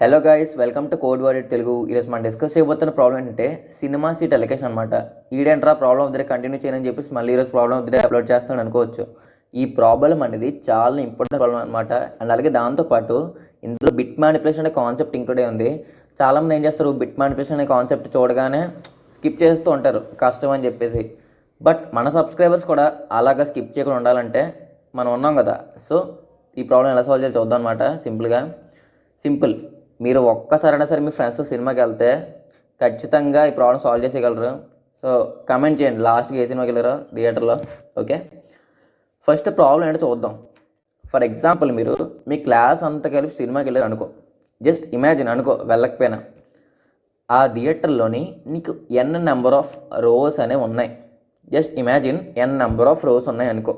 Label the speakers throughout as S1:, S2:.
S1: Hello guys, welcome to code word Telugu. ఈరోజు మనం discuss చేయబోతున్న ప్రాబ్లం ఏంటంటే సినిమా సీట్ అలొకేషన్ అనమాట. ఈడేంట్రా problem of the day continue చేయని చెప్పేసి మళ్ళీ ఈరోజు problem of the day upload చేస్తాను అనుకోవచ్చు. ఈ ప్రాబ్లం అనేది చాలా ఇంపార్టెంట్ ప్రాబ్లం అనమాట. అండ్ అలాగే దాంతోపాటు ఇందులో బిట్ మ్యానిపులేషన్ అనే కాన్సెప్ట్ ఇంక్లూడ్ అయి ఉంది. చాలామంది ఏం చేస్తారు, బిట్ మ్యానిపులేషన్ అనే కాన్సెప్ట్ చూడగానే స్కిప్ చేస్తూ ఉంటారు కష్టం అని చెప్పేసి. బట్ మన సబ్స్క్రైబర్స్ కూడా అలాగా స్కిప్ చేయకుండా ఉండాలంటే మనం ఉన్నాం కదా. సో ఈ ప్రాబ్లం ఎలా సాల్వ్ చేయాలి చూద్దాం అనమాట. సింపుల్. మీరు ఒక్కసారైనా సరే మీ ఫ్రెండ్స్తో సినిమాకి వెళ్తే ఖచ్చితంగా ఈ ప్రాబ్లం సాల్వ్ చేసేయగలరు. సో కమెంట్ చేయండి లాస్ట్కి ఏ సినిమాకి వెళ్ళారో థియేటర్లో. ఓకే, ఫస్ట్ ప్రాబ్లం ఏంటో చూద్దాం. ఫర్ ఎగ్జాంపుల్, మీరు మీ క్లాస్ అంతా కలిపి సినిమాకి వెళ్ళారు అనుకో. జస్ట్ ఇమాజిన్ అనుకో, వెళ్ళకపోయినా ఆ థియేటర్లోని నీకు ఎన్ నెంబర్ ఆఫ్ రోస్ అనేవి ఉన్నాయి. Just imagine n number of rows ఉన్నాయి అనుకో.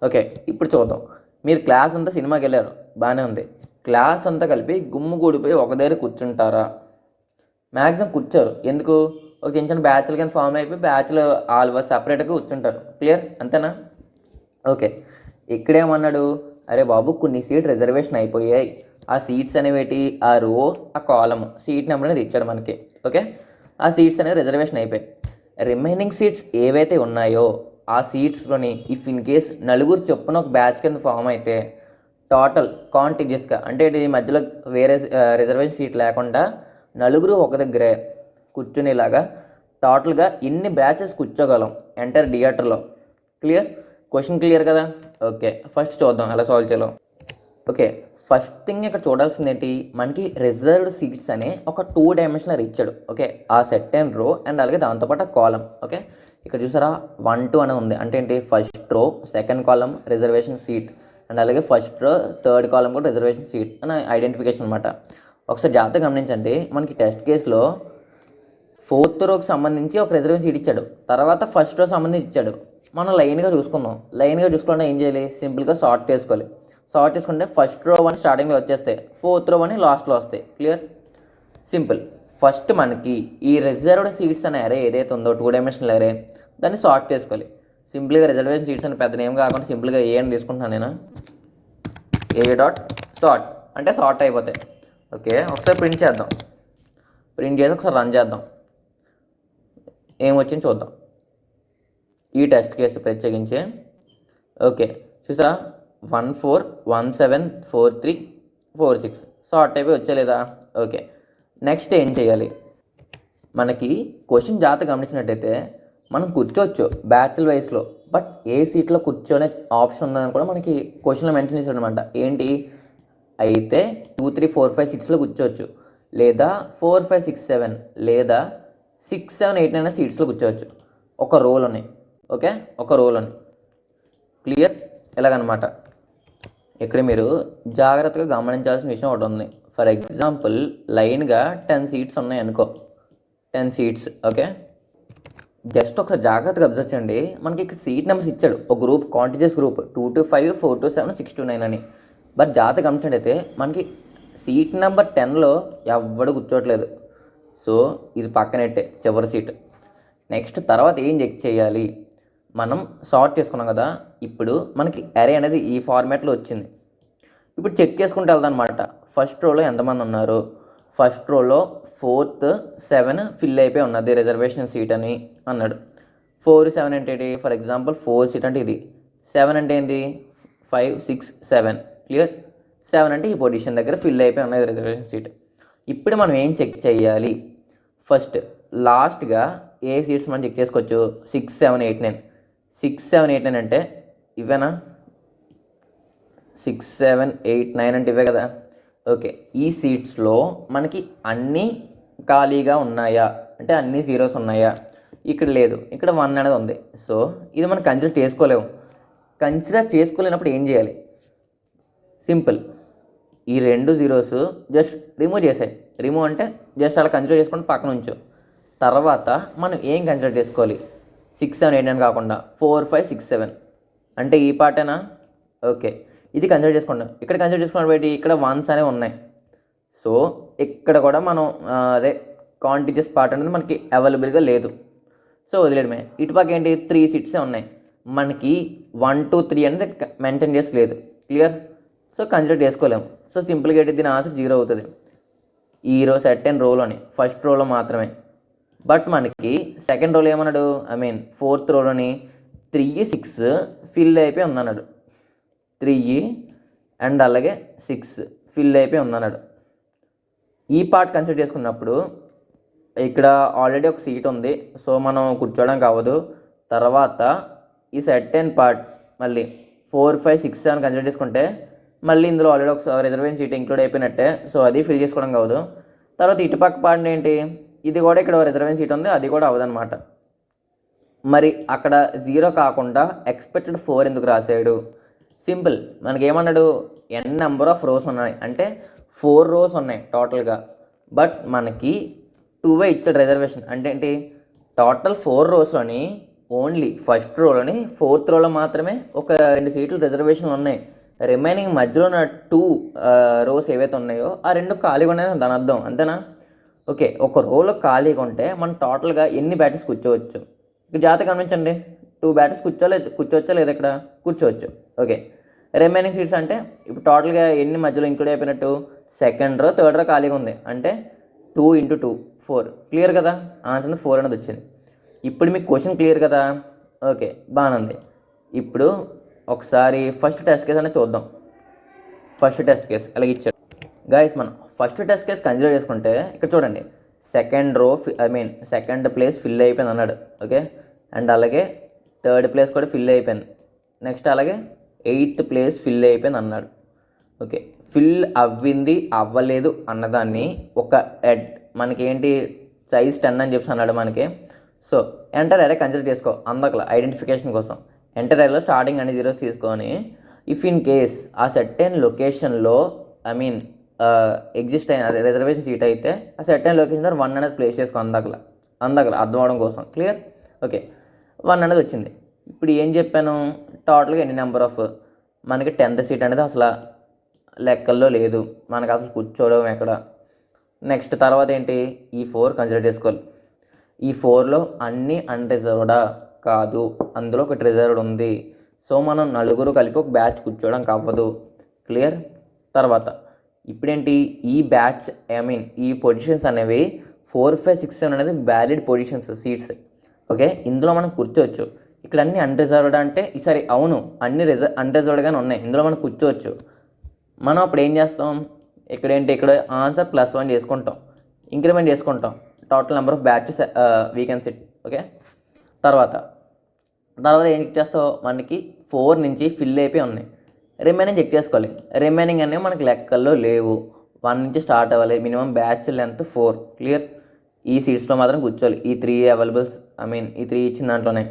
S1: ఓకే, ఇప్పుడు చూద్దాం. మీరు క్లాస్ అంతా సినిమాకి వెళ్ళారు, బాగానే ఉంది. క్లాస్ అంతా కలిపి గుమ్ము కూడిపోయి ఒక దగ్గర కూర్చుంటారా? మ్యాక్సిమం కూర్చోరు. ఎందుకు? ఒక చిన్న చిన్న బ్యాచ్లు కానీ ఫామ్ అయిపోయి బ్యాచ్లు ఆల్వర్ సపరేట్గా కూర్చుంటారు. క్లియర్? అంతేనా? ఓకే, ఇక్కడేమన్నాడు, అరే బాబు కొన్ని సీట్ రిజర్వేషన్ అయిపోయాయి. ఆ సీట్స్ అనేవి ఆ రో ఆ కాలము సీట్ నెంబర్ అనేది ఇచ్చాడు మనకి. ఓకే, ఆ సీట్స్ అనేవి రిజర్వేషన్ అయిపోయాయి. రిమైనింగ్ సీట్స్ ఏవైతే ఉన్నాయో ఆ సీట్స్లోని ఇఫ్ ఇన్ కేస్ నలుగురు చొప్పున ఒక బ్యాచ్ కింద ఫామ్ అయితే టోటల్ కాంటిజియస్గా, అంటే ఈ మధ్యలో వేరే రిజర్వేషన్ సీట్ లేకుండా నలుగురు ఒక దగ్గరే కూర్చునేలాగా టోటల్గా ఇన్ని బ్యాచెస్ కూర్చోగలం ఎంటర్ థియేటర్లో. క్లియర్? క్వశ్చన్ క్లియర్ కదా? ఓకే, ఫస్ట్ చూద్దాం ఎలా సాల్వ్ చేయాలో. ఓకే, ఫస్ట్ థింగ్ ఇక్కడ చూడాల్సింది ఏంటి, మనకి రిజర్వ్డ్ సీట్స్ అనే ఒక 2 డైమెన్షనల్ ఇచ్చాడు. ఓకే, ఆ సెట్ అండ్ రో అండ్ అలాగే దాంతోపాటు కాలం. ఓకే, ఇక్కడ చూసారా 1 2 అని ఉంది. అంటే ఏంటి, first row second column reservation seat and అలాగే ఫస్ట్ రో థర్డ్ కాలం కూడా రిజర్వేషన్ సీట్ అని ఐడెంటిఫికేషన్ అనమాట. ఒకసారి జాగ్రత్తగా గమనించండి, మనకి టెస్ట్ కేసులో 4th రోకి సంబంధించి ఒక రిజర్వేషన్ సీట్ ఇచ్చాడు, తర్వాత ఫస్ట్ రో సంబంధించి ఇచ్చాడు. మనం లైన్గా చూసుకుందాం. లైన్గా చూసుకుంటే ఏం చేయాలి, సింపుల్గా షార్ట్ చేసుకోవాలి. షార్ట్ చేసుకుంటే ఫస్ట్ రో అని స్టార్టింగ్లో వచ్చేస్తాయి, 4th రో అని లాస్ట్లో వస్తాయి. క్లియర్? సింపుల్. ఫస్ట్ మనకి ఈ రిజర్వ్డ్ సీట్స్ అనే అరే ఏదైతే ఉందో 2 డైమెన్షనల్ అరే, దాన్ని షార్ట్ చేసుకోవాలి. సింపుల్గా రిజర్వేషన్ సీట్స్ అని పెద్ద నేమ్ కాకుండా సింపుల్గా ఏ అని తీసుకుంటున్నాను నేను. ఏ డాట్ షార్ట్ అంటే షార్ట్ అయిపోతాయి. ఓకే, ఒకసారి ప్రింట్ చేద్దాం. ప్రింట్ చేసి ఒకసారి రన్ చేద్దాం, ఏమొచ్చింది చూద్దాం ఈ టెస్ట్ కేసు ప్రత్యేకించి. ఓకే, చూసా 1 4 1 7 4 3 4 6 షార్ట్ అయిపోయి వచ్చేలేదా? ఓకే, నెక్స్ట్ ఏం చేయాలి, మనకి క్వశ్చన్ జాగ్రత్తగా గమనించినట్టయితే మనం కూర్చోవచ్చు బ్యాచ్ల వైస్లో, బట్ ఏ సీట్లో కూర్చొనే ఆప్షన్ ఉందని కూడా మనకి క్వశ్చన్లో మెన్షన్ చేశాడు అనమాట. ఏంటి అయితే 2 3 4 5 6లో కూర్చోవచ్చు, లేదా 4 5 6 7 లేదా 6 7 8 9 సీట్స్లో కూర్చోవచ్చు ఒక రోలోని. ఓకే, ఒక రోలోని. క్లియర్? ఎలాగనమాట. ఇక్కడ మీరు జాగ్రత్తగా గమనించాల్సిన విషయం ఒకటి ఉంది. ఫర్ ఎగ్జాంపుల్, లైన్గా 10 సీట్స్ ఉన్నాయి అనుకో, 10 సీట్స్. ఓకే, జస్ట్ ఒకసారి జాగ్రత్తగా అబ్జర్వ్ చేయండి. మనకి సీట్ నెంబర్స్ ఇచ్చాడు, ఒక group contiguous group 2 to 5 4 to 7 6 to 9 అని. బట్ జాగ్రత్తగా గమనించండి, అయితే మనకి సీట్ నెంబర్ 10లో ఎవడు కూర్చోట్లేదు. సో ఇది పక్కనట్టే చివరి సీట్. నెక్స్ట్ తర్వాత ఏం చెక్ చేయాలి, మనం సార్ట్ చేసుకున్నాం కదా, ఇప్పుడు మనకి అరే అనేది ఈ ఫార్మాట్లో వచ్చింది. ఇప్పుడు చెక్ చేసుకుంటూ వెళ్దాం అనమాట. ఫస్ట్ రోలో ఎంతమంది ఉన్నారు, ఫస్ట్ రోలో 4th 7 ఫిల్ అయిపోయి ఉన్నది రిజర్వేషన్ సీట్ అని అన్నాడు. 4 7 అంటే ఏంటి, ఫర్ ఎగ్జాంపుల్ 4 సీట్ అంటే ఇది, 7 అంటే ఏంటి 5 6 7. క్లియర్? 7 అంటే ఈ పొజిషన్ దగ్గర ఫిల్ అయిపోయి ఉన్నది రిజర్వేషన్ సీట్. ఇప్పుడు మనం ఏం చెక్ చేయాలి, ఫస్ట్ లాస్ట్గా ఏ సీట్స్ మనం చెక్ చేసుకోవచ్చు, 6 7 8 9. 6 7 8 9 అంటే ఇవేనా, 6 7 8 9 అంటే ఇవే కదా. ఓకే, ఈ సీట్స్లో మనకి అన్నీ ఖాళీగా ఉన్నాయా అంటే అన్ని జీరోస్ ఉన్నాయా? ఇక్కడ లేదు, ఇక్కడ 1 అనేది ఉంది. సో ఇది మనం కన్సిడర్ చేసుకోలేము. కన్సిడర్ చేసుకోలేనప్పుడు ఏం చేయాలి, సింపుల్, ఈ 2 జీరోస్ జస్ట్ రిమూవ్ చేసాయి. రిమూవ్ అంటే జస్ట్ అలా కన్సిడర్ చేసుకుంటే పక్కన ఉంచు. తర్వాత మనం ఏం కన్సిడర్ చేసుకోవాలి, 6 7 8 9 కాకుండా 4 5 6 7 అంటే ఈ పార్టేనా. ఓకే, ఇది కన్సిడర్ చేసుకుంటాం. ఇక్కడ కన్సిడర్ చేసుకున్న బయట ఇక్కడ 1s అనేవి ఉన్నాయి. సో ఇక్కడ కూడా మనం అదే కాంటిజియస్ పార్ట్ అనేది మనకి అవైలబుల్గా లేదు. సో వదిలేయడమే. ఇటుపక్క ఏంటి 3 సీట్సే ఉన్నాయి, మనకి 1 2 3 అనేది మెన్షన్ చేసి లేదు. క్లియర్? సో కన్సిడర్ చేసుకోలేము. సో సింపుల్గా ఏంటి, దీని ఆన్సర్ 0 అవుతుంది. ఈ రో సెకండ్ రోలోని ఫస్ట్ రోలో మాత్రమే. బట్ మనకి సెకండ్ రోలో ఏమన్నాడు, ఐ మీన్ ఫోర్త్ రోలోని 3 6 ఫిల్ అయిపోయి ఉందన్నాడు. 3 అండ్ అలాగే 6 ఫిల్ అయిపోయి ఉందన్నాడు. ఈ పార్ట్ కన్సిడర్ చేసుకున్నప్పుడు ఇక్కడ ఆల్రెడీ ఒక సీట్ ఉంది, సో మనం కూర్చోవడానికి అవ్వదు. తర్వాత ఈ సెకండ్ పార్ట్ మళ్ళీ 4 5 6 7 కన్సిడర్ చేసుకుంటే మళ్ళీ ఇందులో ఆల్రెడీ ఒక రిజర్వేషన్ సీట్ ఇంక్లూడ్ అయిపోయినట్టే, సో అది ఫిల్ చేసుకోవడం కావదు. తర్వాత ఇటుపక్క పార్ట్ ఏంటి, ఇది కూడా ఇక్కడ రిజర్వేషన్ సీట్ ఉంది, అది కూడా అవ్వదన్నమాట. మరి అక్కడ 0 కాకుండా ఎక్స్పెక్టెడ్ 4 ఎందుకు రాశాడు? సింపుల్, మనకి ఏమన్నాడు, ఎన్ నెంబర్ ఆఫ్ రోస్ ఉన్నాయి అంటే 4 రోస్ ఉన్నాయి టోటల్గా. బట్ మనకి 2 ఇచ్చాడు రిజర్వేషన్. అంటే ఏంటి, టోటల్ 4 రోస్లోని ఓన్లీ ఫస్ట్ రోలోని 4th రోలో మాత్రమే ఒక 2 సీట్లు రిజర్వేషన్లు ఉన్నాయి. రిమైనింగ్ మధ్యలో ఉన్న 2 రోస్ ఏవైతే ఉన్నాయో ఆ 2 ఖాళీగా ఉన్నాయని దాని అర్థం, అంతేనా? ఓకే, ఒక రోలో ఖాళీగా ఉంటే మనం టోటల్గా ఎన్ని బ్యాటర్స్ కూర్చోవచ్చు? ఇక్కడ జాగ్రత్తగా గమనించండి, 2 బ్యాటర్స్ కూర్చోవచ్చా లేదా? ఇక్కడ కూర్చోవచ్చు. ఓకే, రిమైనింగ్ సీట్స్ అంటే ఇప్పుడు టోటల్గా ఎన్ని మధ్యలో ఇంక్లూడ్ అయిపోయినట్టు, సెకండ్ రో థర్డ్ రో ఖాళీగా ఉంది అంటే 2 × 2 4. క్లియర్ కదా, ఆన్సర్ 4 అనేది వచ్చింది. ఇప్పుడు మీకు క్వశ్చన్ క్లియర్ కదా? ఓకే, బాగానే ఉంది. ఇప్పుడు ఒకసారి ఫస్ట్ టెస్ట్ కేస్ అనేది చూద్దాం. ఫస్ట్ టెస్ట్ కేస్ అలాగే ఇచ్చాడు గైస్. మనం ఫస్ట్ టెస్ట్ కేస్ కన్సిడర్ చేసుకుంటే ఇక్కడ చూడండి, second row second place fill అయిపోయింది అన్నాడు. ఓకే, అండ్ అలాగే థర్డ్ ప్లేస్ కూడా ఫిల్ అయిపోయింది. నెక్స్ట్ అలాగే 8th ప్లేస్ ఫిల్ అయిపోయింది అన్నాడు. ఓకే, ఫిల్ అవ్వింది అవ్వలేదు అన్నదాన్ని ఒక మనకేంటి సైజ్ 10 అని చెప్పి అన్నాడు మనకి. సో ఎంటర్ అరే కన్సిడర్ చేసుకో, అందకలా ఐడెంటిఫికేషన్ కోసం ఎంటర్ అరేలో స్టార్టింగ్ అన్ని జీరోస్ తీసుకొని, ఇఫ్ ఇన్ కేస్ ఆ సర్టెన్ లొకేషన్లో ఎగ్జిస్ట్ అయిన రిజర్వేషన్ సీట్ అయితే ఆ సర్టెన్ లొకేషన్ దగ్గర 1 అనేది ప్లేస్ చేసుకో, అందకలా అర్థం అవడం కోసం. క్లియర్? ఓకే, 1 అనేది వచ్చింది. ఇప్పుడు ఏం చెప్పాను, టోటల్గా ఎన్ని నెంబర్ ఆఫ్, మనకి 10th సీట్ అనేది అసలు లెక్కల్లో లేదు, మనకు అసలు కూర్చోవడం ఎక్కడ. నెక్స్ట్ తర్వాత ఏంటి, ఈ 4 కన్సిడర్ చేసుకోవాలి. ఈ 4లో అన్నీ అన్రిజర్వ్డా? కాదు, అందులో ఒకటి రిజర్వ్డ్ ఉంది. సో మనం నలుగురు కలిపి ఒక బ్యాచ్ కూర్చోవడానికి అవ్వదు. క్లియర్? తర్వాత ఇప్పుడేంటి, ఈ బ్యాచ్ ఈ పొజిషన్స్ అనేవి 4 5 6 7 అనేది వ్యాలిడ్ పొజిషన్స్ సీట్స్. ఓకే, ఇందులో మనం కూర్చోవచ్చు. ఇక్కడ అన్ని అన్రిజర్వ్డ్ అంటే ఈసారి అవును, అన్ని అన్రిజర్వ్డ్గానే ఉన్నాయి, ఇందులో మనం కూర్చోవచ్చు. మనం అప్పుడు ఏం చేస్తాం, ఇక్కడ ఆన్సర్ +1 చేసుకుంటాం, ఇంక్రిమెంట్ చేసుకుంటాం, total number of batches we can SIT. Okay, తర్వాత ఏం చెక్ చేస్తావు, మనకి 4 నుంచి ఫిల్ అయిపోయి ఉన్నాయి, రిమైనింగ్ చెక్ చేసుకోవాలి. రిమైనింగ్ అనేవి మనకి లెక్కల్లో లేవు, 1 నుంచి స్టార్ట్ అవ్వాలి, మినిమం బ్యాచ్ లెంత్ 4. క్లియర్? ఈ సీట్స్లో మాత్రం కూర్చోవాలి, ఈ 3 అవైలబుల్స్ ఈ 3 ఇచ్చిన దాంట్లోనే.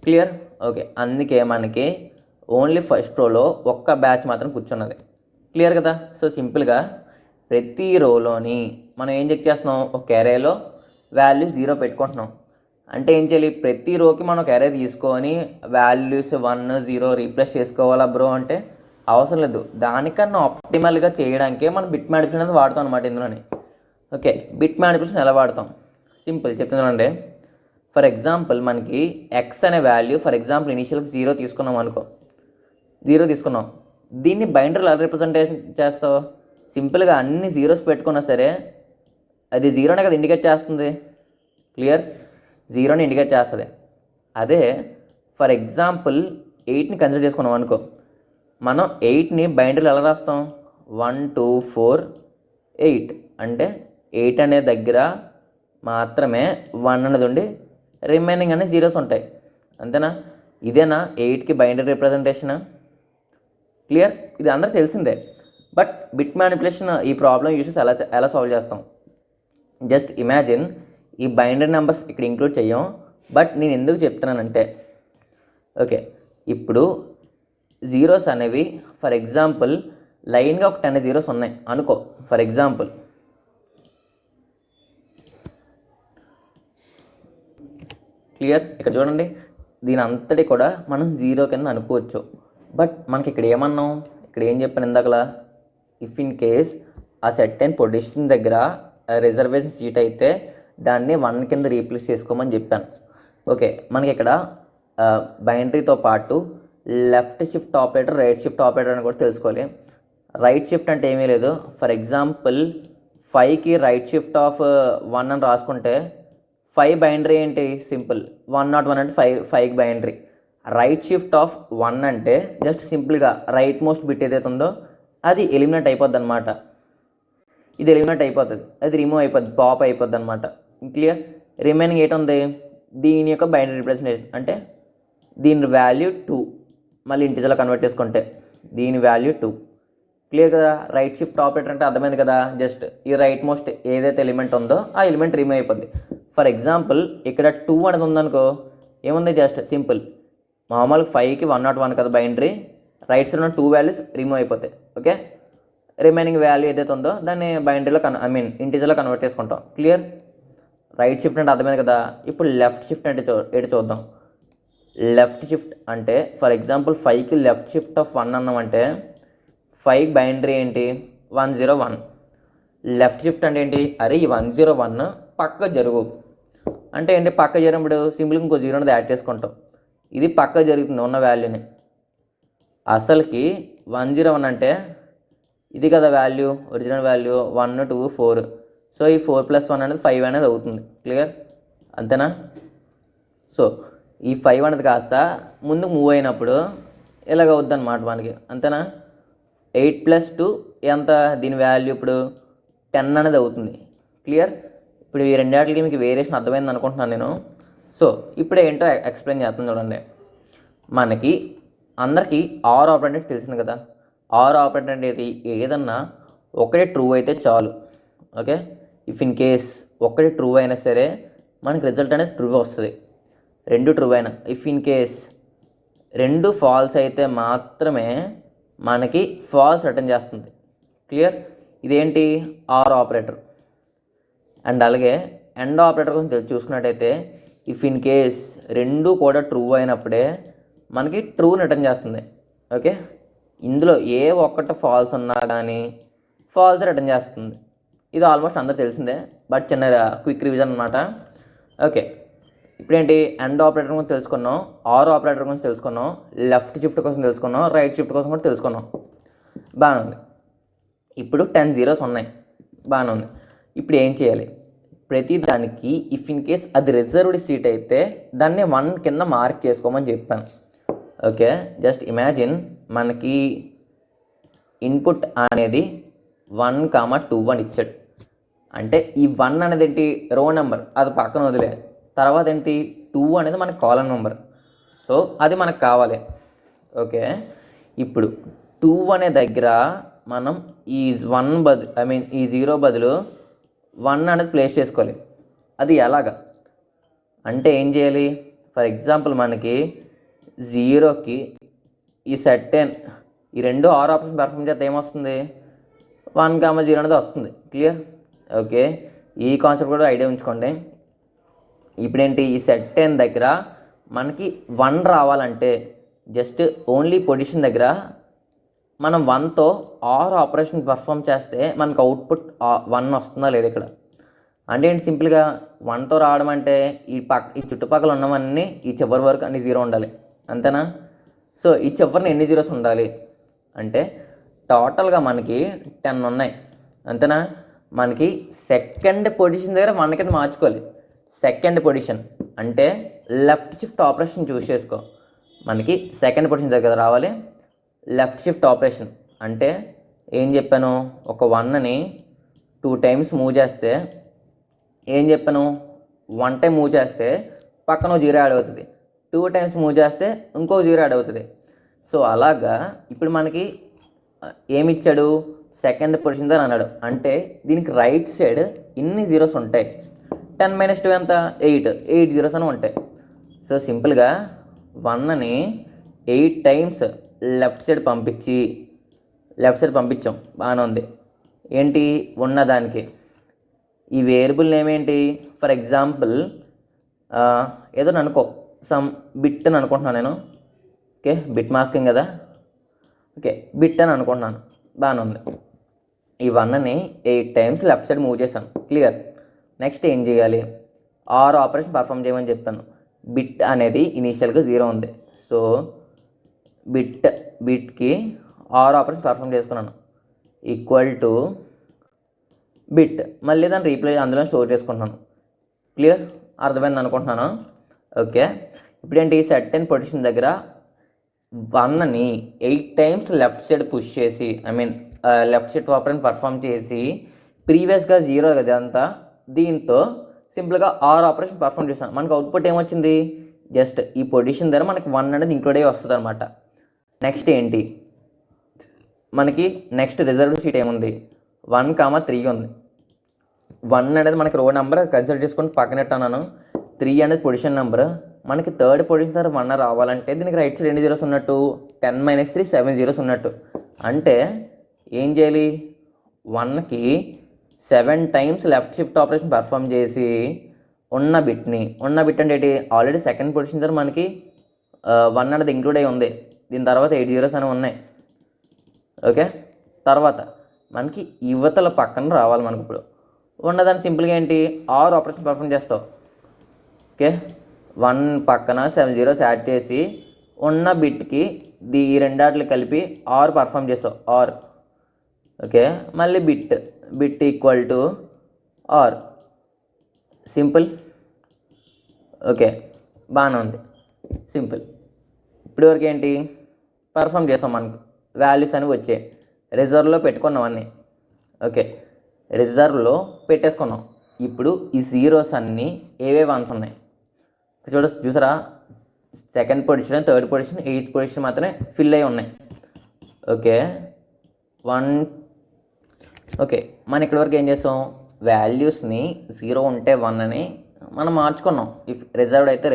S1: క్లియర్? ఓకే, అందుకే మనకి ఓన్లీ ఫస్ట్ రోలో ఒక్క బ్యాచ్ మాత్రం కూర్చున్నది. క్లియర్ కదా? సో సింపుల్గా ప్రతి రోలోని మనం ఏం చెక్ చేస్తున్నాం, ఒక అరేలో వాల్యూస్ 0 పెట్టుకుంటున్నాం. అంటే ఏం చేయాలి, ప్రతి రోకి మనం ఒక అరే తీసుకొని వాల్యూస్ 1 0 రీప్లేస్ చేసుకోవాలా బ్రో అంటే అవసరం లేదు. దానికన్నా ఆప్టిమల్గా చేయడానికే మనం బిట్ మ్యానిపులేషన్ అనేది వాడతాం అనమాట ఇందులోని. ఓకే, బిట్ మ్యానిపులేషన్ ఎలా వాడతాం, సింపుల్ చెప్తున్నానండి. ఫర్ ఎగ్జాంపుల్ మనకి ఎక్స్ అనే వాల్యూ ఫర్ ఎగ్జాంపుల్ ఇనీషియల్కి 0 తీసుకున్నాం అనుకో, 0 తీసుకున్నాం. దీన్ని బైండర్లో ఎలా రిప్రజెంటేషన్ చేస్తావు, సింపుల్గా అన్ని జీరోస్ పెట్టుకున్నా సరే అది 0నే కదా ఇండికేట్ చేస్తుంది. క్లియర్? 0ని ఇండికేట్ చేస్తుంది. అదే ఫర్ ఎగ్జాంపుల్ 8ని కన్సిడర్ చేసుకున్నాం అనుకో, మనం 8ని బైండర్లో ఎలా రాస్తాం, 1 2 4 8 అంటే 8 అనే దగ్గర మాత్రమే 1 అనేది ఉండి రిమైనింగ్ అనే జీరోస్ ఉంటాయి, అంతేనా? ఇదేనా 8కి బైండరీ రిప్రజెంటేషన్? క్లియర్? ఇది అందరూ తెలిసిందే. బట్ బిట్ మ్యానిపులేషన్ ఈ ప్రాబ్లం యూసెస్ ఎలా సాల్వ్ చేస్తాం, జస్ట్ ఇమాజిన్ ఈ బైనరీ నెంబర్స్ ఇక్కడ ఇంక్లూడ్ చెయ్యం. బట్ నేను ఎందుకు చెప్తున్నానంటే, ఓకే ఇప్పుడు జీరోస్ అనేవి ఫర్ ఎగ్జాంపుల్ లైన్గా ఒక 10 జీరోస్ ఉన్నాయి అనుకో, ఫర్ ఎగ్జాంపుల్ క్లియర్? ఇక్కడ చూడండి, దీని అంతటి కూడా మనం 0 కింద అనుకోవచ్చు. బట్ మనకి ఇక్కడ ఏమన్నాం, ఇక్కడ ఏం చెప్పాను ఇందాకలా, ఇఫ్ ఇన్ కేస్ ఆ సర్టెన్ పొజిషన్ దగ్గర రిజర్వేషన్ సీట్ అయితే దాన్ని 1 కింద రీప్లేస్ చేసుకోమని చెప్పాను. ఓకే, మనకి ఇక్కడ బైనరీతో పాటు left shift operator right shift operator అని కూడా తెలుసుకోవాలి. రైట్ షిఫ్ట్ అంటే ఏమీ లేదు, ఫర్ ఎగ్జాంపుల్ 5కి రైట్ షిఫ్ట్ ఆఫ్ 1 అని రాసుకుంటే 5 బైనరీ ఏంటి సింపుల్ 101 అంటే 5కి బైనరీ. రైట్ షిఫ్ట్ ఆఫ్ 1 అంటే జస్ట్ సింపుల్గా రైట్ మోస్ట్ బిట్ ఏదైతే ఉందో అది ఎలిమినేట్ అయిపోద్ది అనమాట. ఇది ఎలిమినేట్ అయిపోతుంది, అది రిమూవ్ అయిపోద్ది, పాప్ అయిపోద్ది అనమాట. క్లియర్. రిమైనింగ్ ఏంటి ఉంది, దీని యొక్క బైనరీ రిప్రజెంటేషన్ అంటే దీని వాల్యూ 2, మళ్ళీ ఇంటిజర్లో కన్వర్ట్ చేసుకుంటే దీని వాల్యూ 2. క్లియర్ కదా. రైట్ షిఫ్ట్ ఆపరేటర్ అంటే అర్థమైంది కదా, జస్ట్ ఈ రైట్ మోస్ట్ ఏదైతే ఎలిమెంట్ ఉందో ఆ ఎలిమెంట్ రిమూవ్ అయిపోద్ది. ఫర్ ఎగ్జాంపుల్ ఇక్కడ 2 అనేది ఉందనుకో, ఏముంది జస్ట్ సింపుల్ మామూలుగా 5కి 101 కదా బైనరీ, రైట్ సైడ్ ఉన్న 2 వాల్యూస్ రిమూవ్ అయిపోతాయి. ఓకే, రిమైనింగ్ వాల్యూ ఏదైతే ఉందో దాన్ని బైనరీలో ఇంటిజర్లో కన్వర్ట్ చేసుకుంటాం. క్లియర్. రైట్ షిఫ్ట్ అంటే అర్థమైంది కదా. ఇప్పుడు లెఫ్ట్ షిఫ్ట్ అంటే ఏంటి చూద్దాం. లెఫ్ట్ షిఫ్ట్ అంటే ఫర్ ఎగ్జాంపుల్ 5కి లెఫ్ట్ షిఫ్ట్ ఆఫ్ 1 అన్నామంటే 5 బైనరీ ఏంటి 101. లెఫ్ట్ షిఫ్ట్ అంటే ఏంటి, అరే ఈ 101 పక్క జరుగు అంటే ఏంటి, పక్క జరిగినప్పుడు సింపుల్గా ఇంకో 0 అనేది యాడ్ చేసుకుంటాం. ఇది పక్క జరుగుతుంది ఉన్న వాల్యూని. అసలుకి 101 అంటే ఇది కదా వాల్యూ, ఒరిజినల్ వాల్యూ 1 2 4. సో ఈ 4 + 1 అనేది 5 అనేది అవుతుంది. క్లియర్, అంతేనా. సో ఈ 5 అనేది కాస్త ముందుకు మూవ్ అయినప్పుడు ఇలాగ అవుద్ది అనమాట మనకి, అంతేనా. 8 + 2 ఎంత, దీని వాల్యూ ఇప్పుడు 10 అనేది అవుతుంది. క్లియర్. ఇప్పుడు ఈ రెండాటికి మీకు వేరియేషన్ అర్థమైంది అనుకుంటున్నాను నేను. సో ఇప్పుడు ఏంటో ఎక్స్ప్లెయిన్ చేస్తాను చూడండి. మనకి అందరికీ ఆర్ ఆపరేటర్ తెలిసింది కదా. ఆర్ ఆపరేటర్ అనేది ఏదన్నా ఒకటే ట్రూ అయితే చాలు. ఓకే, ఇఫ్ ఇన్ కేస్ ఒకటి ట్రూ అయినా సరే మనకి రిజల్ట్ అనేది ట్రూ వస్తుంది. 2 ట్రూ అయినా, ఇఫ్ ఇన్ కేస్ 2 ఫాల్స్ అయితే మాత్రమే మనకి ఫాల్స్ రిటర్న్ చేస్తుంది. క్లియర్. ఇదేంటి ఆర్ ఆపరేటర్. అండ్ అలాగే ఎండ్ ఆపరేటర్ కోసం చూసుకున్నట్టయితే ఇఫ్ ఇన్ కేస్ 2 కూడా ట్రూ అయినప్పుడే మనకి ట్రూ రిటర్న్ చేస్తుంది. ఓకే, ఇందులో ఏ ఒక్కటి ఫాల్స్ ఉన్నా కానీ ఫాల్స్ రిటర్న్ చేస్తుంది. ఇది ఆల్మోస్ట్ అందరూ తెలిసిందే, బట్ చిన్న క్విక్ రివిజన్ అనమాట. ఓకే, ఇప్పుడేంటి ఎండ్ ఆపరేటర్ గురించి తెలుసుకున్నాం, ఆర్ ఆపరేటర్ గురించి తెలుసుకున్నాం, లెఫ్ట్ షిఫ్ట్ కోసం తెలుసుకున్నాం, రైట్ షిఫ్ట్ కోసం కూడా తెలుసుకున్నాం. బాగానే ఉంది. ఇప్పుడు 10 zeros ఉన్నాయి, బాగానే ఉంది. ఇప్పుడు ఏం చేయాలి, ప్రతి దానికి ఇఫ్ ఇన్ కేస్ అది రిజర్వ్డ్ సీట్ అయితే దాన్ని 1 కింద మార్క్ చేసుకోమని చెప్పాను. ఓకే, జస్ట్ ఇమాజిన్ మనకి ఇన్పుట్ అనేది 1, 2 అని ఇచ్చాడు. అంటే ఈ 1 అనేది ఏంటి రో నెంబర్, అది పక్కన వదిలే. తర్వాత ఏంటి 2 అనేది మనకి కాలమ్ నెంబర్, సో అది మనకు కావాలి. ఓకే, ఇప్పుడు 2 అనే దగ్గర మనం ఈ 1 బదులు ఈ 0 బదులు 1 అనేది ప్లేస్ చేసుకోవాలి. అది ఎలాగా అంటే ఏం చేయాలి, ఫర్ ఎగ్జాంపుల్ మనకి 0కి ఈ సెట్టెన్ ఈ 2 ఆర్ ఆపరేషన్ పెర్ఫామ్ చేస్తే ఏమొస్తుంది 1, 0 అనేది వస్తుంది. క్లియర్. ఓకే, ఈ కాన్సెప్ట్ కూడా ఐడియా ఉంచుకోండి. ఇప్పుడేంటి ఈ సెట్టెన్ దగ్గర మనకి 1 రావాలంటే జస్ట్ ఓన్లీ పొజిషన్ దగ్గర మనం 1తో ఆర్ ఆపరేషన్ పర్ఫామ్ చేస్తే మనకు అవుట్పుట్ 1 వస్తుందా లేదు ఇక్కడ. అంటే ఏంటి సింపుల్గా 1తో రావడం అంటే ఈ చుట్టుపక్కల ఉన్నవన్నీ ఈ చివరి వరకు అన్ని 0 ఉండాలి, అంతేనా. సో ఈ చివరిని ఎన్ని జీరోస్ ఉండాలి అంటే టోటల్గా మనకి 10 ఉన్నాయి, అంతేనా. మనకి సెకండ్ పొజిషన్ దగ్గర 1 కింద మార్చుకోవాలి. సెకండ్ పొజిషన్ అంటే లెఫ్ట్ షిఫ్ట్ ఆపరేషన్ చూస్ చేసుకో, మనకి సెకండ్ పొజిషన్ దగ్గర రావాలి. లెఫ్ట్ షిఫ్ట్ ఆపరేషన్ అంటే ఏం చెప్పాను, ఒక 1ని 2 times మూవ్ చేస్తే ఏం చెప్పాను, 1 time మూవ్ చేస్తే పక్కన 0 యాడ్ అవుతుంది, 2 times మూవ్ చేస్తే ఇంకో 0 యాడ్ అవుతుంది. సో అలాగా ఇప్పుడు మనకి ఏమి ఇచ్చాడు, సెకండ్ పొజిషన్ దగ్గర అన్నాడు. అంటే దీనికి రైట్ సైడ్ ఇన్ని జీరోస్ ఉంటాయి. 10 - 2 ఎంత 8 జీరోస్ అని ఉంటాయి. సో సింపుల్గా 1ని 8 times లెఫ్ట్ సైడ్ పంపించాం, బాగానే ఉంది. ఏంటి ఉన్నదానికి ఈ వేరియబుల్ నేమ్ ఏంటి, ఫర్ ఎగ్జాంపుల్ ఏదో అనుకో సమ్ బిట్ అని అనుకుంటున్నాను నేను. ఓకే, బిట్ మాస్కింగ్ కదా. ఓకే, బిట్ అని అనుకుంటున్నాను, బాగానే ఉంది. ఈ 1ని 8 times లెఫ్ట్ సైడ్ మూవ్ చేశాను. క్లియర్. నెక్స్ట్ ఏం చేయాలి, ఆర్ ఆపరేషన్ పర్ఫామ్ చేయమని చెప్పాను. బిట్ అనేది ఇనీషియల్గా 0 ఉంది, సో బిట్కి ఆర్ ఆపరేషన్ పర్ఫామ్ చేసుకున్నాను. ఈక్వల్ టు బిట్ మళ్ళీ దాన్ని రీప్లేస్ అందులో స్టోర్ చేసుకుంటున్నాను. క్లియర్, అర్థమైంది అనుకుంటున్నాను. ఓకే, ఇప్పుడేంటి సెట్ అండ్ పొజిషన్ దగ్గర 1ని 8 టైమ్స్ లెఫ్ట్ సైడ్ పుష్ చేసి లెఫ్ట్ సైడ్ ఆపరేషన్ పర్ఫామ్ చేసి ప్రీవియస్గా 0 కదా అంతా, దీంతో సింపుల్గా ఆపరేషన్ పర్ఫామ్ చేస్తాను. మనకు అవుట్పుట్ ఏమొచ్చింది, జస్ట్ ఈ పొజిషన్ దగ్గర మనకి 1 అనేది ఇంక్లూడ్ అయ్యి వస్తుంది అనమాట. నెక్స్ట్ ఏంటి, మనకి నెక్స్ట్ రిజర్వ్ సీట్ ఏముంది, 1,3 ఉంది. 1 అనేది మనకి రో నెంబర్ కన్సిడర్ చేసుకొని పక్కనట్టు అన్నాను. 3 అనేది పొజిషన్ నెంబర్. మనకి థర్డ్ పొజిషన్ దగ్గర 1 రావాలంటే దీనికి రైట్ సైడ్ ఎన్ని జీరోస్ ఉన్నట్టు, 10 - 3 7 జీరోస్ ఉన్నట్టు. అంటే ఏం చేయాలి, 1కి 7 times left shift operation perform చేసి ఉన్న బిట్ అంటే ఏంటి, ఆల్రెడీ సెకండ్ పొజిషన్ దగ్గర మనకి 1 అనేది ఇంక్లూడ్ అయ్యి ఉంది. దీని తర్వాత 8 జీరోస్ అనేవి ఉన్నాయి. ఓకే, తర్వాత మనకి యువతల పక్కన రావాలి. మనకి ఇప్పుడు ఉన్నదాన్ని సింపుల్గా ఏంటి, ఆపరేషన్ పర్ఫామ్ చేస్తావు. ఓకే, 1 పక్కన 7 జీరోస్ యాడ్ చేసి ఉన్న బిట్కి ఈ రెండాట్లు కలిపి పర్ఫామ్ చేస్తావు. ఓకే, మళ్ళీ bit equal to simple. Okay, బాగానే ఉంది, సింపుల్. ఇప్పటి వరకు ఏంటి పర్ఫామ్ చేస్తాం, మనకు వాల్యూస్ అని వచ్చాయి. రిజర్వ్లో పెట్టుకున్నాం అన్నీ. ఓకే, రిజర్వ్లో పెట్టేసుకున్నాం. ఇప్పుడు ఈ జీరోస్ అన్నీ ఏవే 1s ఉన్నాయి చూసారా, second position, third position, 8th position మాత్రమే ఫిల్ అయ్యి ఉన్నాయి. ఓకే, 1. ఓకే, మనం ఇక్కడి వరకు ఏం చేస్తాం, వాల్యూస్ని 0 ఉంటే 1 అని మనం మార్చుకున్నాం. ఇఫ్ రిజర్వ్డ్ అయితే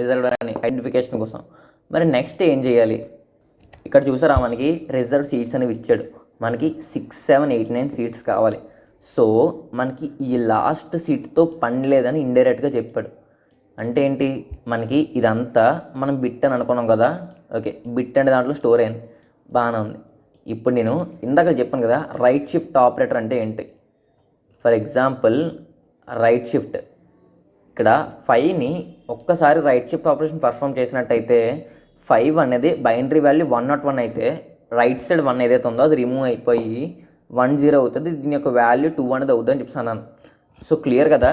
S1: రిజర్వ్డ్ అని ఐడెంటిఫికేషన్ కోసం. మరి నెక్స్ట్ ఏం చేయాలి, ఇక్కడ చూసారా మనకి రిజర్వ్ సీట్స్ అనేవి ఇచ్చాడు. మనకి 6, 7, 8, 9 సీట్స్ కావాలి. సో మనకి ఈ లాస్ట్ సీట్తో పని లేదని ఇండైరెక్ట్గా చెప్పాడు. అంటే ఏంటి, మనకి ఇదంతా మనం బిట్ అని అనుకున్నాం కదా. ఓకే, బిట్ అనే దాంట్లో స్టోర్ అయింది, బాగానే ఉంది. ఇప్పుడు నేను ఇందాక చెప్పాను కదా, రైట్ షిఫ్ట్ ఆపరేటర్ అంటే ఏంటి. ఫర్ ఎగ్జాంపుల్ రైట్ షిఫ్ట్, ఇక్కడ 5ని ఒక్కసారి రైట్ షిఫ్ట్ ఆపరేషన్ పర్ఫామ్ చేసినట్టయితే 5 అనేది బైనరీ వాల్యూ 101 అయితే రైట్ సైడ్ 1 ఏదైతే ఉందో అది రిమూవ్ అయిపోయి 10 అవుతుంది. దీని యొక్క వాల్యూ 2 అనేది అవుతుంది అని చెప్పాను. సో క్లియర్ కదా.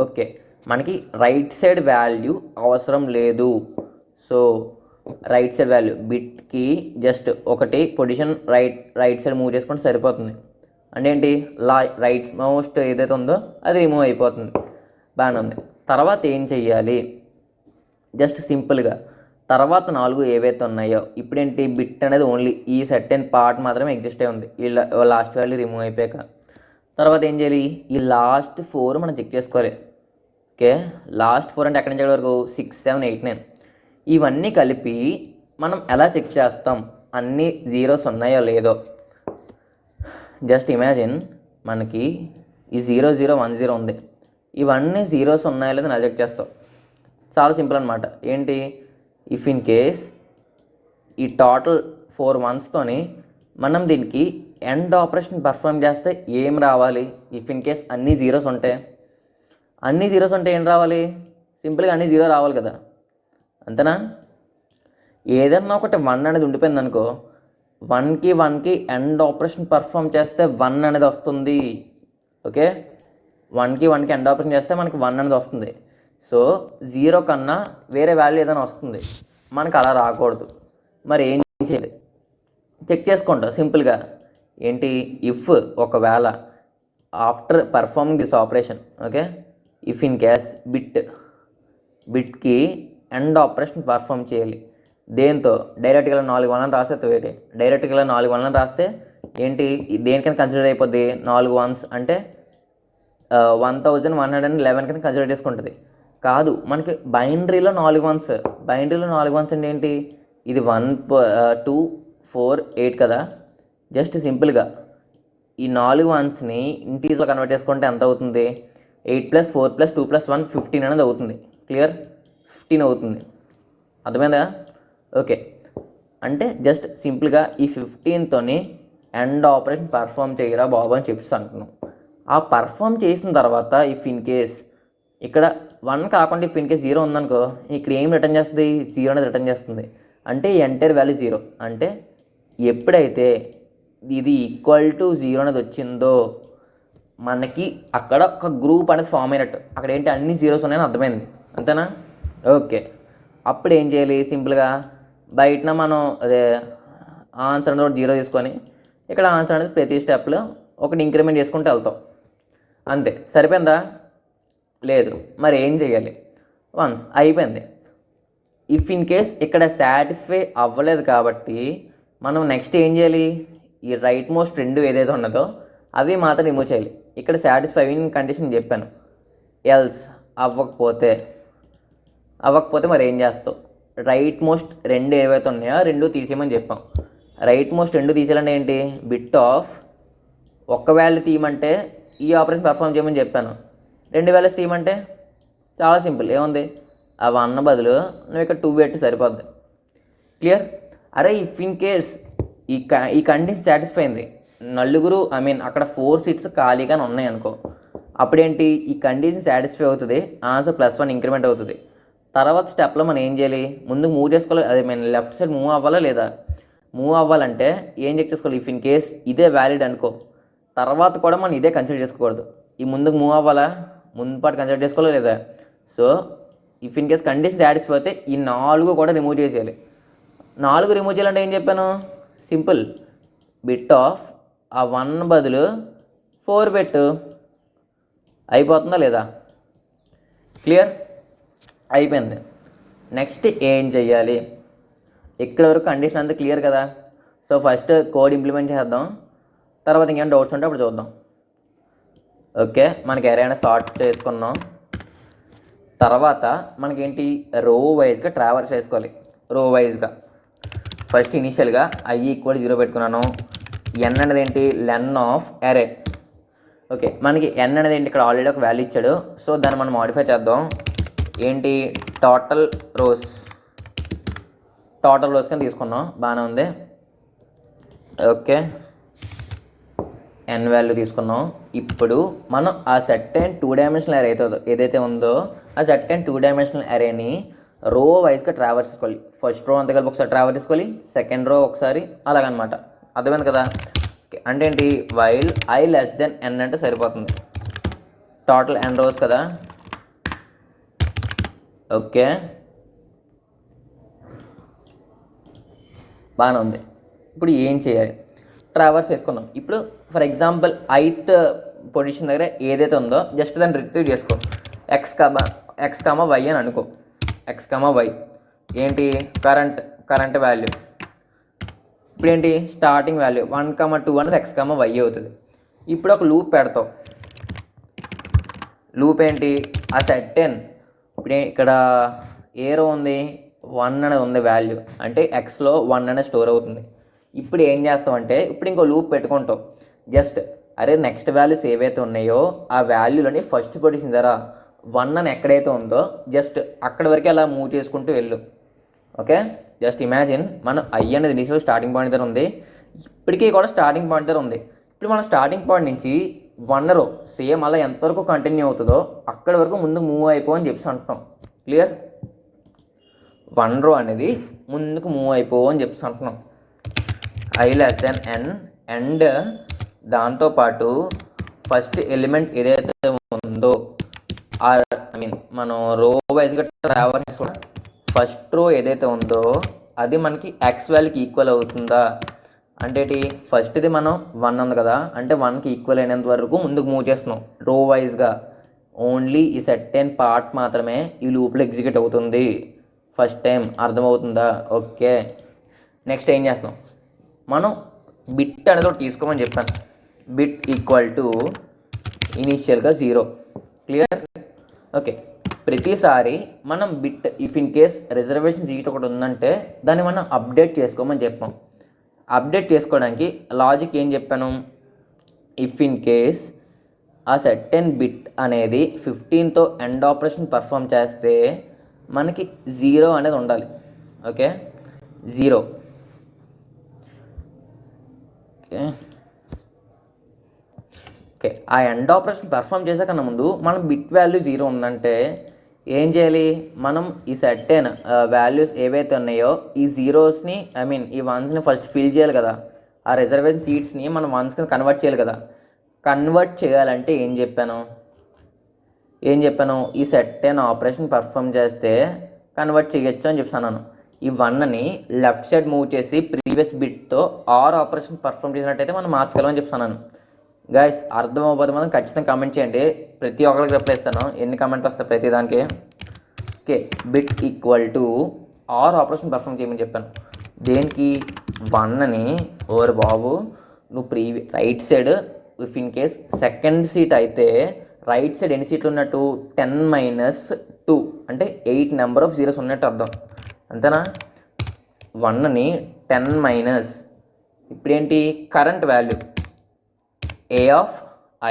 S1: ఓకే, మనకి రైట్ సైడ్ వాల్యూ అవసరం లేదు. సో రైట్ సైడ్ వాల్యూ బిట్కి జస్ట్ ఒకటి పొజిషన్ రైట్ సైడ్ మూవ్ చేసుకుంటే సరిపోతుంది. అంటే ఏంటి, రైట్ మోస్ట్ ఏదైతే ఉందో అది రిమూవ్ అయిపోతుంది, బాగానే ఉంది. తర్వాత ఏం చెయ్యాలి, జస్ట్ సింపుల్గా తర్వాత 4 ఏవైతే ఉన్నాయో ఇప్పుడేంటి, బిట్ అనేది ఓన్లీ ఈ సెర్టెన్ పార్ట్ మాత్రమే ఎగ్జిస్ట్ అయి ఉంది, ఈ లాస్ట్ వాల్యూ రిమూవ్ అయిపోయాక. తర్వాత ఏం చేయాలి, ఈ లాస్ట్ 4 మనం చెక్ చేసుకోవాలి. ఓకే, లాస్ట్ 4 అంటే ఎక్కడి నుంచి ఎక్కడి వరకు, 6, 7, 8, 9. ఇవన్నీ కలిపి మనం ఎలా చెక్ చేస్తాం, అన్ని జీరోస్ ఉన్నాయో లేదో. జస్ట్ ఇమాజిన్, మనకి ఈ 0, 0, 1, 0 ఉంది. ఇవన్నీ జీరోస్ ఉన్నాయో లేదో ఎలా చెక్ చేస్తాం, చాలా సింపుల్ అనమాట. ఏంటి, ఇఫ్ ఇన్ కేస్ ఈ టోటల్ 4 1స్తోని మనం దీనికి ఎండ్ ఆపరేషన్ పర్ఫామ్ చేస్తే ఏం రావాలి, ఇఫ్ ఇన్ కేస్ అన్ని జీరోస్ ఉంటే ఏం రావాలి, సింపుల్గా అన్ని 0 రావాలి కదా, అంతేనా. ఏదన్నా ఒకటి 1 అనేది ఉండిపోయింది అనుకో, 1కి ఎండ్ ఆపరేషన్ పర్ఫామ్ చేస్తే 1 అనేది వస్తుంది. ఓకే, 1కి ఎండ్ ఆపరేషన్ చేస్తే మనకి 1 అనేది వస్తుంది. సో 0 కన్నా వేరే వాల్యూ ఏదైనా వస్తుంది, మనకు అలా రాకూడదు. మరి ఏం చేయాలి, చెక్ చేసుకుంటా సింపుల్గా. ఏంటి, ఇఫ్ ఒకవేళ after performing this operation, okay, if in case బిట్కి ఎండ్ ఆపరేషన్ పర్ఫామ్ చేయాలి. దేంతో, డైరెక్ట్గా 4 1 రాస్తే డైరెక్ట్గా 4 1 రాస్తే ఏంటి, దేనికైనా కన్సిడర్ అయిపోద్ది. 4 1s అంటే 1111 కింద కన్సిడర్ చేసుకుంటుంది. కాదు, మనకి బైనరీలో 4 1s అంటే ఏంటి, ఇది 1 2 4 8 కదా. జస్ట్ సింపుల్గా ఈ 4 1స్ని ఇంటీజర్లో కన్వర్ట్ చేసుకుంటే ఎంత అవుతుంది, 8 + 4 + 2 + 1 15 అనేది అవుతుంది. క్లియర్, 15 అవుతుంది, అర్థమైందా. ఓకే, అంటే జస్ట్ సింపుల్గా ఈ 15తోని ఎండ్ ఆపరేషన్ పర్ఫామ్ చేయరా బాబు అని చెప్పేసి అంటున్నాం. ఆ పర్ఫామ్ చేసిన తర్వాత ఇఫ్ ఇన్ కేస్ ఇక్కడ 1 కాకుండా ఇఫ్ ఇన్ కేస్ 0 ఉందనుకో, ఇక్కడ ఏం రిటర్న్ చేస్తుంది, 0 అనేది రిటర్న్ చేస్తుంది. అంటే ఎంటైర్ వాల్యూ 0. అంటే ఎప్పుడైతే ఇది ఈక్వల్ టు 0 అనేది వచ్చిందో మనకి అక్కడ ఒక గ్రూప్ అనేది ఫామ్ అయినట్టు. అక్కడ ఏంటి అన్ని జీరోస్ ఉన్నాయని అర్థమైంది, అంతేనా? ఓకే, అప్పుడు ఏం చేయాలి? సింపుల్గా బయటన మనం అదే ఆన్సర్ అనేది జీరో తీసుకొని ఇక్కడ ఆన్సర్ అనేది ప్రతి స్టెప్లో ఒకటి ఇంక్రిమెంట్ చేసుకుంటూ వెళ్తాం, అంతే. సరిపోయిందా? లేదు. మరి ఏం చేయాలి? వన్స్ అయిపోయింది. ఇఫ్ ఇన్ కేస్ ఇక్కడ సాటిస్ఫై అవ్వలేదు కాబట్టి మనం నెక్స్ట్ ఏం చేయాలి? ఈ రైట్ మోస్ట్ రెండు ఏదైతే ఉన్నదో అవి మాత్రం రిమూవ్ చేయాలి. ఇక్కడ సాటిస్ఫై ఇన్ కండిషన్ చెప్పాను. ఎల్స్ అవ్వకపోతే మరి ఏం చేస్తావు? రైట్ మోస్ట్ రెండు ఏవైతే ఉన్నాయో రెండు తీసేయమని చెప్పాం. రైట్ మోస్ట్ రెండు తీసేయాలంటే ఏంటి? బిట్ ఆఫ్ ఒక్క వాల్యూ తీయమంటే ఈ ఆపరేషన్ పర్ఫామ్ చేయమని చెప్పాను. రెండు వాల్యూస్ తీయమంటే చాలా సింపుల్, ఏముంది? ఆ 1 బదులు నువ్వు ఇక్కడ 2 పెట్టి సరిపోద్ది. క్లియర్? అరే ఇఫ్ ఇన్ కేస్ ఈ కండిషన్ సాటిస్ఫై అయింది, నలుగురు అక్కడ 4 సీట్స్ ఖాళీగానే ఉన్నాయి అనుకో, అప్పుడేంటి? ఈ కండిషన్ సాటిస్ఫై అవుతుంది, ఆన్సర్ +1 ఇంక్రిమెంట్ అవుతుంది. తర్వాత స్టెప్లో మనం ఏం చేయాలి? ముందు మూవ్ చేసుకోవాలి. అదే లెఫ్ట్ సైడ్ మూవ్ అవ్వాలా లేదా? మూవ్ అవ్వాలంటే ఏం చెక్ చేసుకోవాలి? ఇఫ్ ఇన్ కేస్ ఇదే వ్యాలిడ్ అనుకో, తర్వాత కూడా మనం ఇదే కన్సిడర్ చేసుకోకూడదు. ఈ ముందుకు మూవ్ అవ్వాలా, ముందు పాటు కన్సిడర్ చేసుకోవాలా లేదా? So if in case condition satisfy అయితే ఈ 4 కూడా రిమూవ్ చేసేయాలి. 4 రిమూవ్ చేయాలంటే ఏం చెప్పాను? సింపుల్, బిట్ ఆఫ్ ఆ 1 బదులు 4 పెట్టు, అయిపోతుందా లేదా? క్లియర్? అయిపోయింది. నెక్స్ట్ ఏం చెయ్యాలి? ఇక్కడ వరకు కండిషన్ అంతా క్లియర్ కదా? సో ఫస్ట్ కోడ్ ఇంప్లిమెంట్ చేద్దాం, తర్వాత ఇంకేమైనా డౌట్స్ ఉంటే అప్పుడు చూద్దాం. ఓకే, మనకి ఏరైనా సార్ట్ చేసుకున్నాం. తర్వాత మనకేంటి? రో వైజ్గా ట్రావర్స్ చేసుకోవాలి. రో వైజ్గా ఫస్ట్ ఇనిషియల్గా i=0 పెట్టుకున్నాను. n అనేది ఏంటి? లెన్ ఆఫ్ అరే. ఓకే, మనకి n అనేది ఏంటి? ఇక్కడ ఆల్రెడీ ఒక వాల్యూ ఇచ్చాడు, సో దాన్ని మనం మాడిఫై చేద్దాం. ఏంటి? టోటల్ రోస్ కింద తీసుకున్నాం, బాగానే ఉంది. ఓకే, n వాల్యూ తీసుకున్నాం. ఇప్పుడు మనం ఆ సెట్ అండ్ 2 డైమెన్షనల్ అరే ఏదైతే ఉందో ఆ సెట్ అండ్ 2 డైమెన్షనల్ అరేని రో వైజ్గా ట్రావర్స్ చేసుకోవాలి. ఫస్ట్ రో అంతా కలిపి ఒకసారి ట్రావర్స్ చేసుకోవాలి, సెకండ్ రో ఒకసారి, అలాగనమాట. అర్థమైంది కదా? అంటే ఏంటి? వైల్ i n అంటే సరిపోతుంది. టోటల్ n రోస్ కదా? ఓకే, బాగానే ఉంది. ఇప్పుడు ఏం చేయాలి? ట్రావర్స్ చేసుకున్నాం. ఇప్పుడు ఫర్ ఎగ్జాంపుల్ 8th పొజిషన్ దగ్గర ఏదైతే ఉందో జస్ట్ దాన్ని రిట్రీవ్ చేసుకో. ఎక్స్ కామా వై అని అనుకో. ఎక్స్ కామా వై ఏంటి? Current value. ఇప్పుడు ఏంటి? స్టార్టింగ్ వాల్యూ 1,2 అనేది ఎక్స్ కామా వై అవుతుంది. ఇప్పుడు ఒక లూప్ పెడతావు. లూప్ ఏంటి? ఆ సెట్ n ఇప్పుడు ఇక్కడ ఏ రో ఉంది? 1 అనేది ఉంది వాల్యూ, అంటే ఎక్స్లో 1 అనేది స్టోర్ అవుతుంది. ఇప్పుడు ఏం చేస్తామంటే ఇప్పుడు ఇంకో లూప్ పెట్టుకుంటాం. జస్ట్ అరే నెక్స్ట్ వాల్యూస్ ఏవైతే ఉన్నాయో ఆ వాల్యూలని ఫస్ట్ పొజిషన్ ధర 1 అని ఎక్కడైతే ఉందో జస్ట్ అక్కడి వరకు అలా మూవ్ చేసుకుంటూ వెళ్ళు. ఓకే, జస్ట్ ఇమాజిన్ మనం i అనేది ఇనిషియల్ స్టార్టింగ్ పాయింట్ దగ్గర ఉంది, ఇప్పటికీ కూడా స్టార్టింగ్ పాయింట్ దగ్గర ఉంది. ఇప్పుడు మన స్టార్టింగ్ పాయింట్ నుంచి 1 రో సేమ్ అలా ఎంతవరకు కంటిన్యూ అవుతుందో అక్కడి వరకు ముందు మూవ్ అయిపో అని చెప్పేసి అంటున్నాం. క్లియర్? 1 రో అనేది ముందుకు మూవ్ అయిపో అని చెప్పేసి అంటున్నాం. i<n అండ్ దాంతోపాటు ఫస్ట్ ఎలిమెంట్ ఏదైతే ఉందో మనం రో వైజ్గా ట్రావర్స్ చేసుకుంటాం. ఫస్ట్ రో ఏదైతే ఉందో అది మనకి ఎక్స్ వాల్యూకి ఈక్వల్ అవుతుందా అంటే ఫస్ట్ది మనం 1 ఉంది కదా, అంటే 1కి ఈక్వల్ అయినంత వరకు ముందుకు మూవ్ చేస్తున్నాం రో వైజ్గా. ఓన్లీ ఈ సెట్ అండ్ పార్ట్ మాత్రమే ఈ లూప్లో ఎగ్జిక్యూట్ అవుతుంది ఫస్ట్ టైం. అర్థమవుతుందా? ఓకే, నెక్స్ట్ ఏం చేస్తున్నాం? మనం బిట్ అనేది ఒకటి తీసుకోమని చెప్పాను. బిట్ ఈక్వల్ టు ఇనీషియల్గా 0. క్లియర్? ఓకే, ప్రతిసారి మనం bit if in case reservation seat ఒకటి ఉందంటే దాన్ని మనం అప్డేట్ చేసుకోమని చెప్పాం. అప్డేట్ చేసుకోవడానికి లాజిక్ ఏం చెప్పాను? ఇఫ్ ఇన్ కేస్ ఆ సెట్ అండ్ బిట్ అనేది 15తో ఎండ్ ఆపరేషన్ పర్ఫామ్ చేస్తే మనకి 0 అనేది ఉండాలి. ఓకే, 0. ఓకే, ఆ ఎండ్ ఆపరేషన్ పర్ఫామ్ చేసాకన్నా ముందు మనం బిట్ వాల్యూ 0 ఉందంటే ఏం చేయాలి? మనం ఈ సెట్ అయిన వాల్యూస్ ఏవైతే ఉన్నాయో ఈ జీరోస్ని ఈ వన్స్ని ఫస్ట్ ఫిల్ చేయాలి కదా. ఆ రిజర్వేషన్ సీట్స్ని మనం వన్స్ కింద కన్వర్ట్ చేయాలి కదా. కన్వర్ట్ చేయాలంటే ఏం చెప్పాను ఈ సెట్ అయిన ఆపరేషన్ పర్ఫామ్ చేస్తే కన్వర్ట్ చేయొచ్చు అని చెప్తాను. ఈ 1ని లెఫ్ట్ సైడ్ మూవ్ చేసి ప్రీవియస్ బిట్తో ఆర్ ఆపరేషన్ పర్ఫామ్ చేసినట్టయితే మనం మార్చగలమని చెప్తున్నాను. గైస్ అర్థం అవ్వకపోతే మనం ఖచ్చితంగా కమెంట్ చేయండి, ప్రతి ఒక్కరికి రిప్లై ఇస్తాను. ఎన్ని కమెంట్ వస్తాయి ప్రతి దానికి. Okay, bit equal to OR operation perform చేయమని చెప్పాను. దేనికి 1ని ఓవర్ బాబు నువ్వు right side if in case second seat అయితే రైట్ సైడ్ ఎన్ని సీట్లు ఉన్నట్టు 10 - 2 అంటే 8 నెంబర్ ఆఫ్ జీరోస్ ఉన్నట్టు అర్థం, అంతేనా. 1ని 10 ఇప్పుడేంటి కరెంట్ వాల్యూ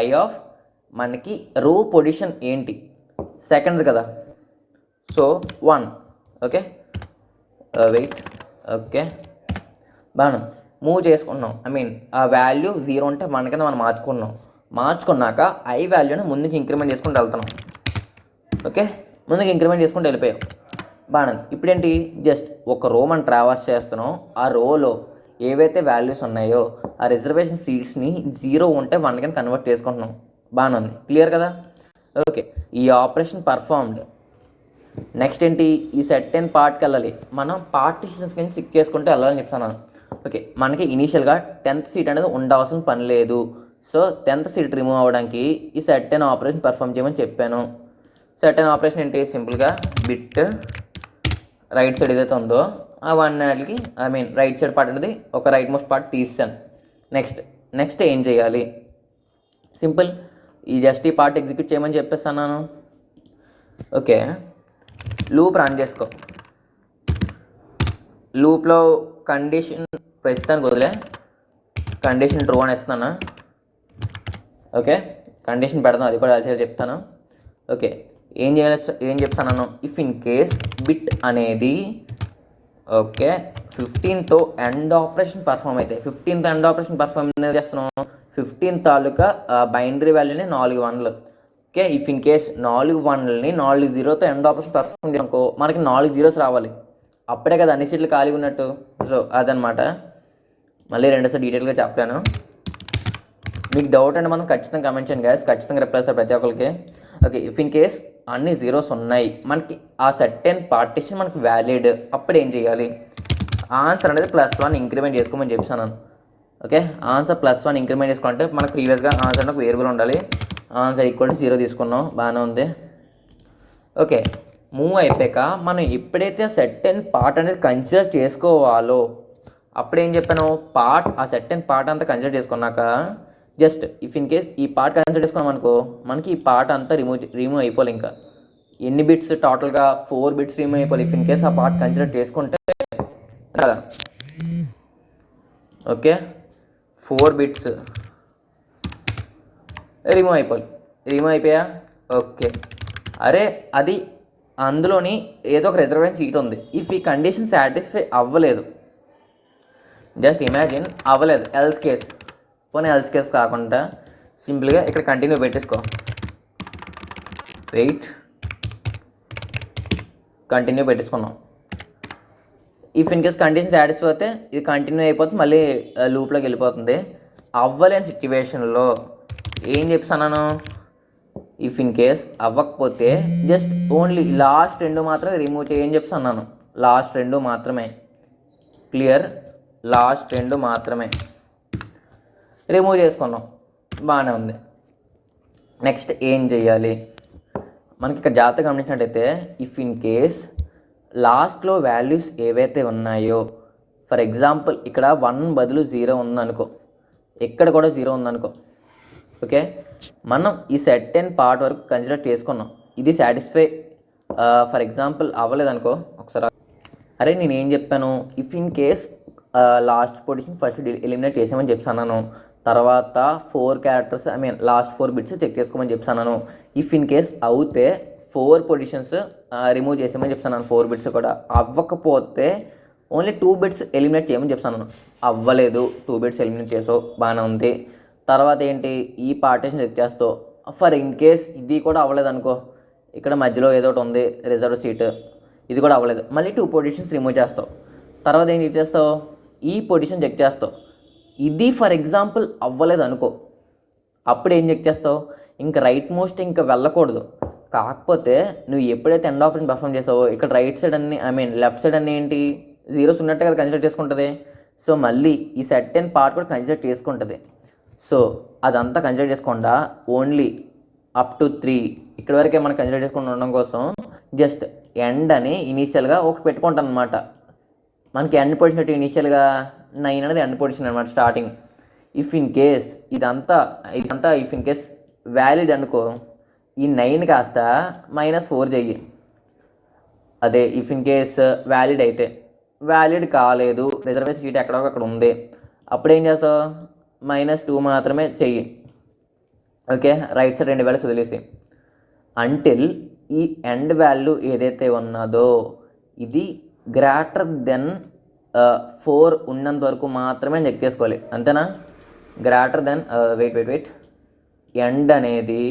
S1: ఐ ఆఫ్ మనకి రో పొజిషన్ ఏంటి సెకండ్ కదా, సో 1. ఓకే వెయిట్, ఓకే బాగా మూవ్ చేసుకున్నాం. ఆ వాల్యూ 0 ఉంటే 1 కింద మనం మార్చుకున్నాక ఐ వాల్యూని ముందుకు ఇంక్రిమెంట్ చేసుకుంటూ వెళ్తున్నాం. ఓకే, ముందుకు ఇంక్రిమెంట్ చేసుకుంటూ వెళ్ళిపోయాం. బాగా ఇప్పుడేంటి జస్ట్ ఒక రో మనం ట్రావర్స్ చేస్తున్నాం. ఆ రోలో ఏవైతే వాల్యూస్ ఉన్నాయో ఆ రిజర్వేషన్ సీట్స్ని 0 ఉంటే 1 కింద కన్వర్ట్ చేసుకుంటున్నాం. బాగానే ఉంది, క్లియర్ కదా. ఓకే, ఈ ఆపరేషన్ పర్ఫార్మ్డ్. నెక్స్ట్ ఏంటి ఈ సెట్ అండ్ పార్ట్కి వెళ్ళాలి. మనం పార్టిషన్స్ కింద చెక్ చేసుకుంటూ వెళ్ళాలని చెప్తాను. ఓకే, మనకి ఇనీషియల్గా 10th సీట్ అనేది ఉండవలసిన పని లేదు. సో 10th సీట్ రిమూవ్ అవ్వడానికి ఈ సెట్ అండ్ ఆపరేషన్ పర్ఫామ్ చేయమని చెప్పాను. సెట్ అండ్ ఆపరేషన్ ఏంటి సింపుల్గా బిట్ రైట్ సైడ్ ఏదైతే ఉందో ఆ 1కి రైట్ సైడ్ పార్ట్ అనేది ఒక రైట్ మోస్ట్ పార్ట్ తీసాను. నెక్స్ట్ ఏం చేయాలి, సింపుల్ జస్ట్ ఈ పార్ట్ ఎగ్జిక్యూట్ చేయమని చెప్పేస్తాను. ఓకే, లూప్ రన్ చేసుకో. లూప్లో కండిషన్ ప్రస్తుతానికి వదిలే, కండిషన్ ట్రూ అని ఇస్తాను. ఓకే, కండిషన్ పెడతాను, అది కూడా అలా చెప్తాను. ఓకే, ఏం చెప్తాను ఇఫ్ ఇన్ కేస్ బిట్ అనేది ఓకే 15తో ఎండ్ ఆపరేషన్ పర్ఫామ్ అయితే 15th ఎండ్ ఆపరేషన్ పర్ఫామ్ చేస్తున్నాం. 15 తాలూకా బైనరీ వాల్యూని 4 1లు. ఓకే, ఇఫ్ ఇన్ కేస్ 4 1లని 4 0తో ఎండ్ ఆపరేషన్ పర్ఫామ్ చేయనుకో మనకి 4 zeros రావాలి, అప్పుడే కదా అన్ని సీట్లు ఖాళీ ఉన్నట్టు. సో అదనమాట, మళ్ళీ రెండోసారి డీటెయిల్గా చెప్తాను. మీకు డౌట్ అంటే మనం ఖచ్చితంగా కమెంట్ చేయండి గైస్, ఖచ్చితంగా రిప్లై ఇస్తారు ప్రతి ఒక్కరికి. ఓకే, ఇఫ్ ఇన్ కేస్ అన్ని జీరోస్ ఉన్నాయి మనకి ఆ సర్టెన్ పార్టిషన్ మనకి వ్యాలిడ్, అప్పుడు ఏం చేయాలి ఆన్సర్ అనేది +1 ఇంక్రిమెంట్ చేసుకోమని చెప్పాను. ఓకే, ఆన్సర్ +1 ఇంక్రిమెంట్ చేసుకోవాలంటే మనకు ప్రీవియస్గా ఆన్సర్ ఒక వేరియబుల్ ఉండాలి. ఆన్సర్ ఈక్వల్ టు 0 తీసుకున్నాం, బాగానే ఉంది. ఓకే, మూవ్ అయిపోయాక మనం ఎప్పుడైతే సెట్ అండ్ పార్ట్ అనేది కన్సిడర్ చేసుకోవాలో అప్పుడు ఏం చెప్పాను ఆ సెట్ అండ్ పార్ట్ అంతా కన్సిడర్ చేసుకున్నాక జస్ట్ ఇఫ్ ఇన్ కేస్ ఈ పార్ట్ కన్సిడర్ చేసుకున్నాం అనుకో మనకి ఈ పార్ట్ అంతా రిమూవ్ అయిపోవాలి. ఇంకా ఎన్ని బిట్స్ టోటల్గా 4 బిట్స్ రిమూవ్ అయిపోవాలి ఇఫ్ ఇన్ కేస్ ఆ పార్ట్ కన్సిడర్ చేసుకుంటే కదా. ఓకే, 4 బిట్స్ రిమూవ్ అయిపోయా. ఓకే, అరే అది అందులోని ఏదో ఒక రిజర్వేషన్ సీట్ ఉంది. ఇఫ్ ఈ కండిషన్ సాటిస్ఫై అవ్వలేదు, జస్ట్ ఇమాజిన్ అవ్వలేదు, ఎల్స్ కేస్ కాకుండా సింపుల్గా ఇక్కడ కంటిన్యూ పెట్టేసుకో. వెయిట్, కంటిన్యూ పెట్టేసుకున్నాం. If in case condition satisfy అయితే ఇది కంటిన్యూ అయిపోతుంది, మళ్ళీ లూప్లోకి వెళ్ళిపోతుంది. అవ్వలేని సిచ్యువేషన్లో ఏం చెప్తున్నాను ఇఫ్ ఇన్ కేస్ అవ్వకపోతే జస్ట్ ఓన్లీ లాస్ట్ 2 మాత్రమే రిమూవ్ చేయని చెప్తున్నాను. లాస్ట్ 2 మాత్రమే, క్లియర్, లాస్ట్ 2 మాత్రమే రిమూవ్ చేసుకున్నాం, బాగానే ఉంది. నెక్స్ట్ ఏం చేయాలి మనకి ఇక్కడ జాగ్రత్తగా గమనించినట్టయితే ఇఫ్ ఇన్ కేస్ లాస్ట్లో వాల్యూస్ ఏవైతే ఉన్నాయో ఫర్ ఎగ్జాంపుల్ ఇక్కడ 1 బదులు 0 ఉందనుకో, ఇక్కడ కూడా 0 ఉందనుకో. ఓకే, మనం ఈ సెట్ అండ్ పార్ట్ వరకు కన్సిడర్ చేసుకున్నాం, ఇది సాటిస్ఫై ఫర్ ఎగ్జాంపుల్ అవ్వలేదనుకో. ఒకసారి అరే నేను ఏం చెప్పాను if in case last position first eliminate చేసామని చెప్తాను. తర్వాత 4 క్యారెక్టర్స్ లాస్ట్ 4 బిట్స్ చెక్ చేసుకోమని చెప్తాను. ఇఫ్ ఇన్ కేస్ అవుతే 4 పొజిషన్స్ రిమూవ్ చేసామని చెప్తాను. 4 బిట్స్ కూడా అవ్వకపోతే ఓన్లీ 2 బిట్స్ ఎలిమినేట్ చేయమని చెప్తాను. అవ్వలేదు, 2 బిట్స్ ఎలిమినేట్ చేసావు, బాగానే ఉంది. తర్వాత ఏంటి ఈ పార్టిషన్ చెక్ చేస్తావు. ఫర్ ఇన్ కేస్ ఇది కూడా అవ్వలేదు అనుకో, ఇక్కడ మధ్యలో ఏదో ఒకటి ఉంది రిజర్వ్ సీట్, ఇది కూడా అవ్వలేదు, మళ్ళీ 2 పొజిషన్స్ రిమూవ్ చేస్తావు. తర్వాత ఏం చెక్ చేస్తావు ఈ పొజిషన్ చెక్ చేస్తావు. ఇది ఫర్ ఎగ్జాంపుల్ అవ్వలేదు అనుకో, అప్పుడు ఏం చెక్ చేస్తావు, ఇంకా రైట్ మోస్ట్ ఇంకా వెళ్ళకూడదు. కాకపోతే నువ్వు ఎప్పుడైతే ఎండ్ ఆపరేషన్ పర్ఫామ్ చేసావో ఇక్కడ రైట్ సైడ్ అన్ని లెఫ్ట్ సైడ్ అన్ని ఏంటి జీరోస్ ఉన్నట్టే కదా కన్సిడర్ చేసుకుంటుంది. సో మళ్ళీ ఈ సర్టెన్ పార్ట్ కూడా కన్సిడర్ చేసుకుంటుంది. సో అదంతా కన్సిడర్ చేసుకుండా ఓన్లీ అప్ టు 3 ఇక్కడ వరకే మనం కన్సిడర్ చేసుకుని ఉండడం కోసం జస్ట్ ఎండ్ అని ఇనీషియల్గా ఒకటి పెట్టుకుంటాను అనమాట. మనకి ఎండ్ పొజిషన్ అంటే ఇనీషియల్గా 9 అనేది ఎండ్ పొజిషన్ అనమాట స్టార్టింగ్. ఇఫ్ ఇన్ కేస్ ఇదంతా ఇఫ్ ఇన్ కేస్ వ్యాలిడ్ అనుకో, ఈ 9 కాస్త -4 చెయ్యి. అదే ఇఫ్ ఇన్ కేస్ వ్యాలిడ్ అయితే, వ్యాలిడ్ కాలేదు రిజర్వేషన్ సీట్ ఎక్కడో అక్కడ ఉంది, అప్పుడు ఏం చేస్తావు -2 మాత్రమే చెయ్యి. ఓకే, రైట్ సైడ్ 2 వాల్యూస్ వదిలేసి అంటిల్ ఈ ఎండ్ వాల్యూ ఏదైతే ఉన్నదో ఇది గ్రేటర్ దెన్ 4 ఉన్నంత వరకు మాత్రమే చెక్ చేసుకోవాలి. అంతేనా? గ్రేటర్ దెన్ వెయిట్ ఎండ్ అనేది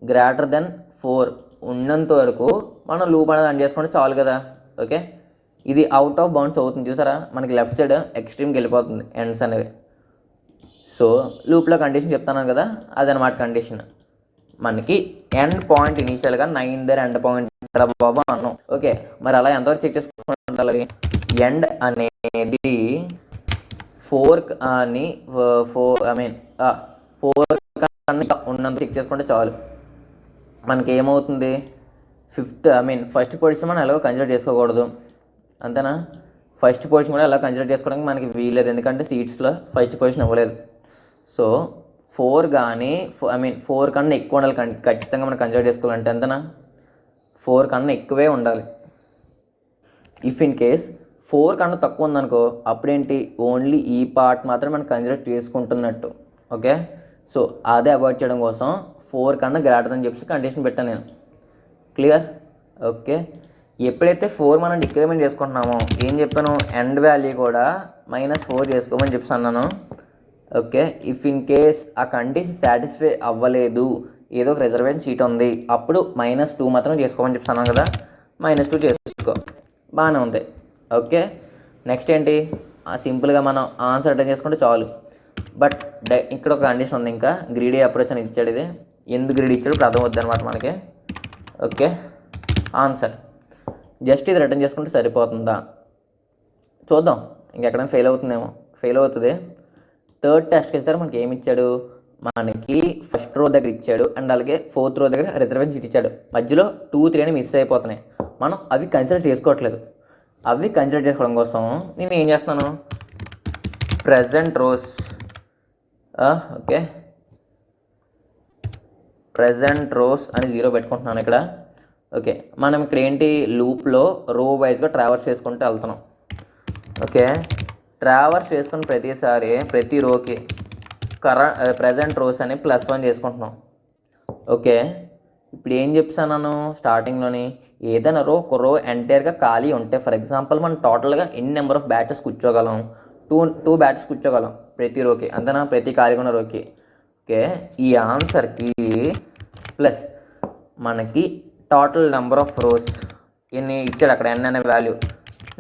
S1: గ్రేటర్ దెన్ 4 ఉన్నంత వరకు మనం లూప్ అనేది రన్ చేసుకుంటే చాలు కదా. ఓకే, ఇది అవుట్ ఆఫ్ బౌండ్స్ అవుతుంది చూసారా, మనకి లెఫ్ట్ సైడ్ ఎక్స్ట్రీమ్కి వెళ్ళిపోతుంది ఎండ్స్ అనేవి. సో లూప్లో కండిషన్ చెప్తాను కదా, అదనమాట కండిషన్. మనకి ఎండ్ పాయింట్ ఇనీషియల్గా 9 దగ్గర ఎండ్ పాయింట్ బాబా అన్నాం. ఓకే, మరి అలా ఎంతవరకు చెక్ చేసుకుంటారు? ఎండ్ అనేది 4 అని 4 ఉన్నంత చెక్ చేసుకుంటే చాలు. మనకి ఏమవుతుంది, ఫస్ట్ పొజిషన్ మనం ఎలాగో కన్సిడర్ చేసుకోకూడదు. అంతేనా? ఫస్ట్ పొజిషన్ కూడా ఎలా కన్సిడర్ చేసుకోవడానికి మనకి వీలేదు, ఎందుకంటే సీట్స్లో ఫస్ట్ పొజిషన్ ఇవ్వలేదు. సో 4 కానీ 4 కన్నా ఎక్కువ ఉండాలి ఖచ్చితంగా మనం కన్సిడర్ చేసుకోవాలంటే. అంతేనా? 4 కన్నా ఎక్కువే ఉండాలి. ఇఫ్ ఇన్ కేస్ 4 కన్నా తక్కువ ఉందనుకో అప్పుడేంటి ఓన్లీ ఈ పార్ట్ మాత్రం మనం కన్సిడర్ చేసుకుంటున్నట్టు. ఓకే, సో అదే అవాయిడ్ చేయడం కోసం 4 కన్నా గ్రేటర్ అని చెప్పి కండిషన్ పెట్టాను నేను. క్లియర్? ఓకే, ఎప్పుడైతే 4 మనం డిక్రిమెంట్ చేసుకుంటున్నామో ఏం చెప్పాను, ఎండ్ వాల్యూ కూడా -4 చేసుకోమని చెప్పి అన్నాను. ఓకే, ఇఫ్ ఇన్ కేస్ ఆ కండిషన్ సాటిస్ఫై అవ్వలేదు, ఏదో ఒక రిజర్వేషన్ సీట్ ఉంది, అప్పుడు -2 మాత్రం చేసుకోమని చెప్పి అన్నాను కదా, -2 చేసుకో, బాగానే ఉంది. ఓకే, నెక్స్ట్ ఏంటి, సింపుల్గా మనం ఆన్సర్ అటెండ్ చేసుకుంటే చాలు. బట్ ఇక్కడ ఒక కండిషన్ ఉంది, ఇంకా గ్రీడీ అప్రోచ్ అని ఇచ్చాడు. ఇది ఎందుకు గ్రీడీ ఇచ్చాడు ఇప్పుడు అర్థమవుద్ది అనమాట మనకి. ఓకే, ఆన్సర్ జస్ట్ ఇది రిటర్న్ చేసుకుంటే సరిపోతుందా చూద్దాం. ఇంకెక్కడైనా ఫెయిల్ అవుతుందేమో, ఫెయిల్ అవుతుంది. థర్డ్ టెస్ట్కి ఇస్తారు, మనకి ఏమి ఇచ్చాడు, మనకి ఫస్ట్ రో దగ్గర ఇచ్చాడు అండ్ అలాగే 4th రో దగ్గర రిజర్వేషన్ సీట్ ఇచ్చాడు. మధ్యలో 2, 3 అని మిస్ అయిపోతున్నాయి, మనం అవి కన్సిడర్ చేసుకోవట్లేదు. అవి కన్సిడర్ చేసుకోవడం కోసం నేను ఏం చేస్తున్నాను, present rows okay present rows అని 0 పెట్టుకుంటున్నాను ఇక్కడ. ఓకే, మనం ఇక్కడ ఏంటి లూప్లో రో వైజ్గా ట్రావర్స్ చేసుకుంటూ వెళ్తున్నాం. ఓకే, ట్రావర్స్ చేసుకున్న ప్రతిసారి ప్రతి రోకి ప్రెజెంట్ రోస్ అని +1 చేసుకుంటున్నాం. ఓకే, ఇప్పుడు ఏం చెప్తాను స్టార్టింగ్లోని, ఏదైనా ఒక రో ఎంటైర్గా ఖాళీ ఉంటే, ఫర్ ఎగ్జాంపుల్ మనం టోటల్గా ఎన్ని నెంబర్ ఆఫ్ బ్యాచెస్ కూర్చోగలం, 2 బ్యాచెస్ కూర్చోగలం ప్రతి రోకి. అంతేనా? ప్రతి ఖాళీగా ఉన్న రోకి. ఓకే, ఈ ఆన్సర్కి ప్లస్ మనకి టోటల్ నెంబర్ ఆఫ్ రోస్ ఎన్ని ఇచ్చాడు అక్కడ, n అనే వాల్యూ,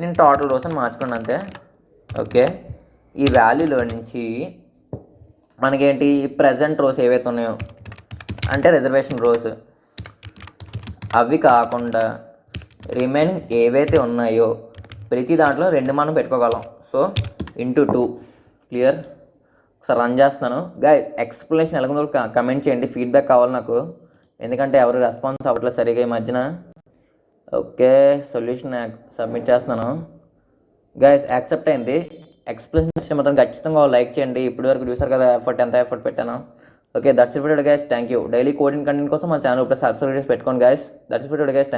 S1: నేను టోటల్ రోస్ అని మార్చుకున్నాను అంతే. ఓకే, ఈ వాల్యూలో నుంచి మనకేంటి ప్రెజెంట్ రోస్ ఏవైతే ఉన్నాయో అంటే రిజర్వేషన్ రోస్, అవి కాకుండా రిమైనింగ్ ఏవైతే ఉన్నాయో ప్రతి దాంట్లో 2 మనం పెట్టుకోగలం. సో × 2. క్లియర్? ఒకసారి రన్ చేస్తాను గైస్. ఎక్స్ప్లెనేషన్ ఎలాగో కమెంట్ చేయండి, ఫీడ్బ్యాక్ కావాలి నాకు, ఎందుకంటే ఎవరు రెస్పాన్స్ అవ్వట్లేదు సరిగా ఈ మధ్యన. ఓకే, సొల్యూషన్ సబ్మిట్ చేస్తున్నాను గైస్, యాక్సెప్ట్ అయింది. ఎక్స్ప్లెనేషన్ మాత్రం ఖచ్చితంగా లైక్ చేయండి. ఇప్పుడు వరకు చూసారు కదా ఎంత ఎఫర్ట్ పెట్టాను. Okay, that's it for today guys, thank you. Daily coding content కోసం మన ఛానల్ ఇప్పుడు సబ్స్క్రైబ్ చేసి పెట్టుకోండి guys. That's it for today guys.